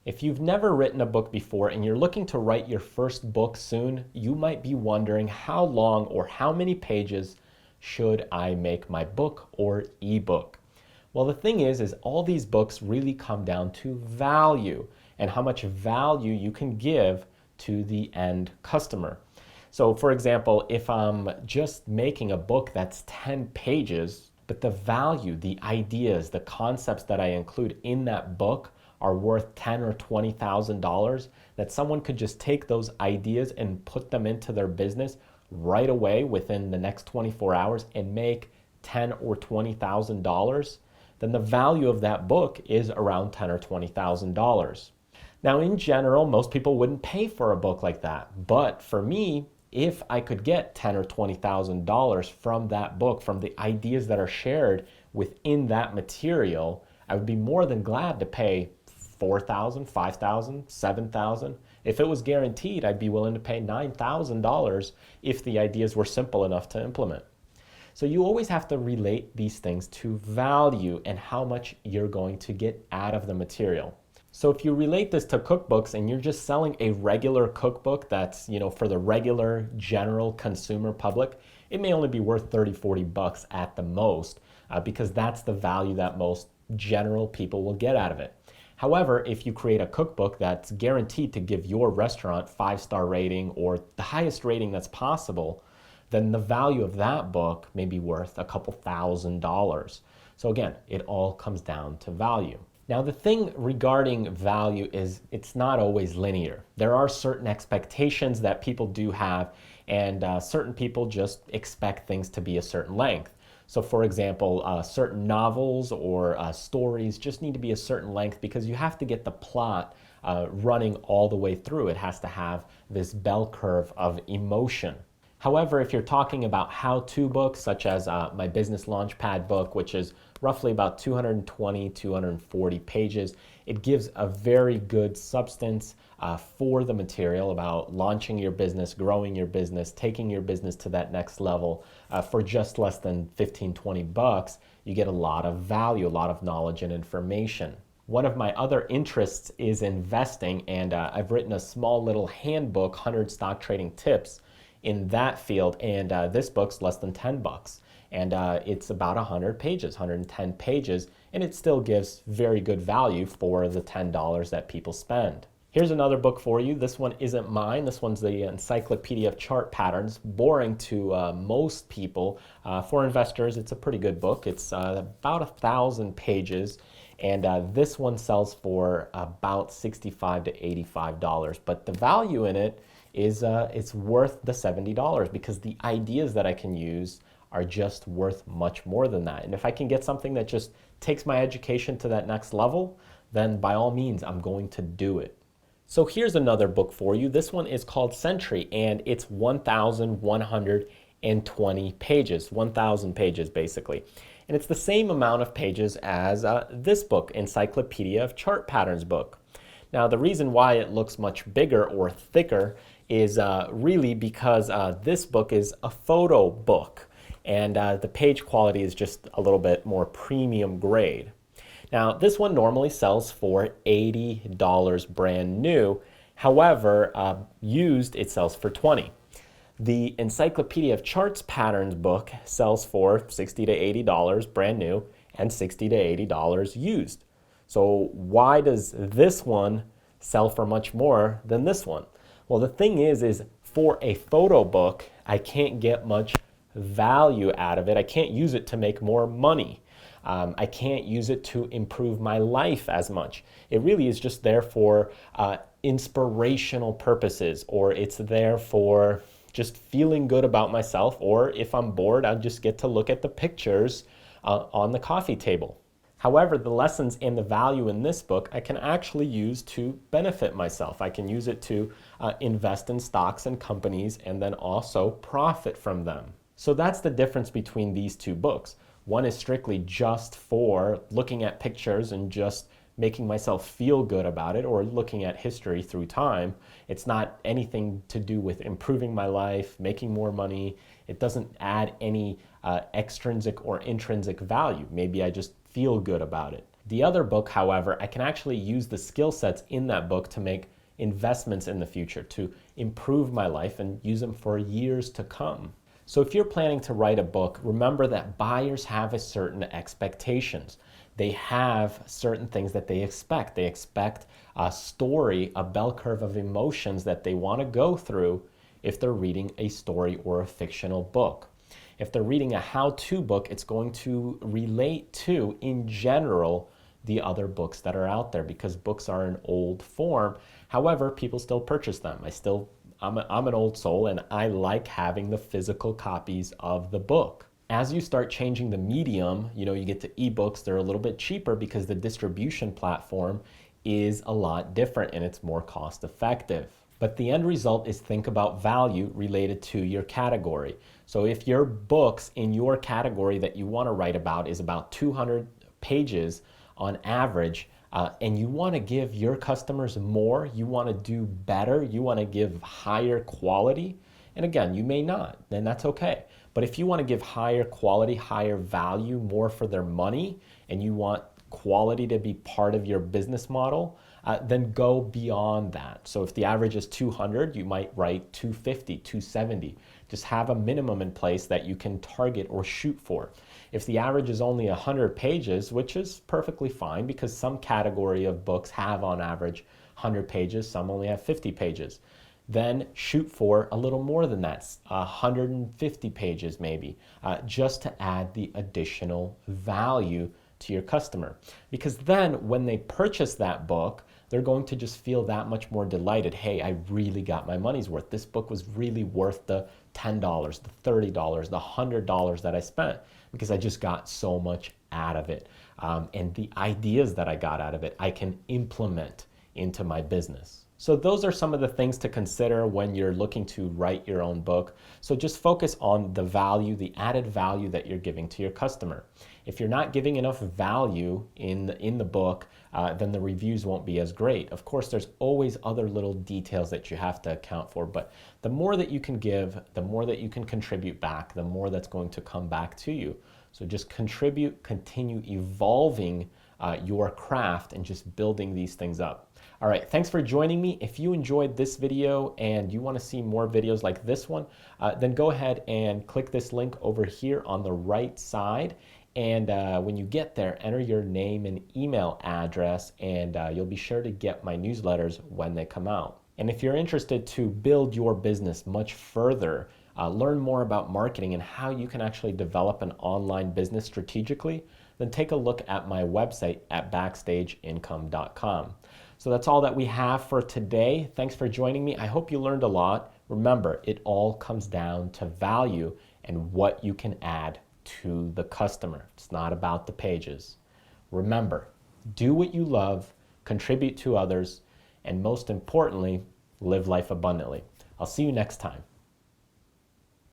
If you've never written a book before and you're looking to write your first book soon, you might be wondering how long or how many pages should I make my book or ebook? Well, the thing is all these books really come down to value and how much value you can give to the end customer. So for example, if I'm just making a book that's 10 pages, but the value, the ideas, the concepts that I include in that book are worth $10,000 or $20,000, that someone could just take those ideas and put them into their business right away within the next 24 hours and make $10,000 or $20,000, then the value of that book is around $10,000 or $20,000. Now, in general, most people wouldn't pay for a book like that. But for me, if I could get $10,000 or $20,000 from that book, from the ideas that are shared within that material, I would be more than glad to pay $4,000, $5,000, $7,000. If it was guaranteed, I'd be willing to pay $9,000 if the ideas were simple enough to implement. So you always have to relate these things to value and how much you're going to get out of the material. So if you relate this to cookbooks and you're just selling a regular cookbook that's, for the regular general consumer public, it may only be worth 30, 40 bucks at the most, because that's the value that most general people will get out of it. However, if you create a cookbook that's guaranteed to give your restaurant 5-star rating or the highest rating that's possible, then the value of that book may be worth a couple $1,000s. So again, it all comes down to value. Now, the thing regarding value is it's not always linear. There are certain expectations that people do have, and certain people just expect things to be a certain length. So for example, certain novels or stories just need to be a certain length because you have to get the plot running all the way through. It has to have this bell curve of emotion. However, if you're talking about how-to books, such as my Business Launchpad book, which is roughly about 220, 240 pages, it gives a very good substance for the material about launching your business, growing your business, taking your business to that next level. For just less than 15, 20 bucks, you get a lot of value, a lot of knowledge and information. One of my other interests is investing, and I've written a small little handbook, 100 Stock Trading Tips, in that field, and this book's less than 10 bucks. And it's about 100 pages, 110 pages, and it still gives very good value for the $10 that people spend. Here's another book for you. This one isn't mine. This one's the Encyclopedia of Chart Patterns. Boring to most people. For investors, it's a pretty good book. It's about 1,000 pages, and this one sells for about $65 to $85. But the value in it is it's worth the $70 because the ideas that I can use are just worth much more than that. And if I can get something that just takes my education to that next level, then by all means, I'm going to do it. So here's another book for you. This one is called Century, and it's 1,120 pages, 1,000 pages basically. And it's the same amount of pages as this book, Encyclopedia of Chart Patterns book. Now, the reason why it looks much bigger or thicker is really because this book is a photo book, and the page quality is just a little bit more premium grade. Now, this one normally sells for $80 brand new. However, used, it sells for $20. The Encyclopedia of Charts Patterns book sells for $60 to $80 brand new and $60 to $80 used. So why does this one sell for much more than this one? Well, the thing is for a photo book, I can't get much value out of it. I can't use it to make more money. I can't use it to improve my life as much. It really is just there for inspirational purposes, or it's there for just feeling good about myself, or if I'm bored, I'll just get to look at the pictures on the coffee table. However, the lessons and the value in this book I can actually use to benefit myself. I can use it to invest in stocks and companies and then also profit from them. So that's the difference between these two books. One is strictly just for looking at pictures and just making myself feel good about it, or looking at history through time. It's not anything to do with improving my life, making more money. It doesn't add any extrinsic or intrinsic value. Maybe I just feel good about it. The other book, however, I can actually use the skill sets in that book to make investments in the future, to improve my life and use them for years to come. So if you're planning to write a book, remember that buyers have a certain expectations. They have certain things that they expect. They expect a story, a bell curve of emotions that they want to go through if they're reading a story or a fictional book. If they're reading a how-to book, it's going to relate to, in general, the other books that are out there, because books are an old form. However, people still purchase them. I'm an old soul, and I like having the physical copies of the book. As you start changing the medium, you get to ebooks, they're a little bit cheaper because the distribution platform is a lot different and it's more cost effective. But the end result is, think about value related to your category. So if your books in your category that you want to write about is about 200 pages on average, and you want to give your customers more, you want to do better, you want to give higher quality, and again, you may not, then that's okay. But if you want to give higher quality, higher value, more for their money, and you want quality to be part of your business model, then go beyond that. So if the average is 200, you might write 250, 270. Just have a minimum in place that you can target or shoot for. If the average is only 100 pages, which is perfectly fine because some category of books have on average 100 pages, some only have 50 pages, then shoot for a little more than that, 150 pages maybe, just to add the additional value to your customer. Because then when they purchase that book, they're going to just feel that much more delighted. Hey, I really got my money's worth. This book was really worth the $10, the $30, the $100 that I spent, because I just got so much out of it. And the ideas that I got out of it, I can implement into my business. So those are some of the things to consider when you're looking to write your own book. So just focus on the value, the added value that you're giving to your customer. If you're not giving enough value in the book, then the reviews won't be as great. Of course, there's always other little details that you have to account for, but the more that you can give, the more that you can contribute back, the more that's going to come back to you. So just contribute, continue evolving your craft and just building these things up. All right, thanks for joining me. If you enjoyed this video and you want to see more videos like this one, then go ahead and click this link over here on the right side. And when you get there, enter your name and email address, and you'll be sure to get my newsletters when they come out. And if you're interested to build your business much further, learn more about marketing and how you can actually develop an online business strategically, then take a look at my website at backstageincome.com. So that's all that we have for today. Thanks for joining me. I hope you learned a lot. Remember, it all comes down to value and what you can add to the customer. It's not about the pages. Remember, do what you love, contribute to others, and most importantly, live life abundantly. I'll see you next time.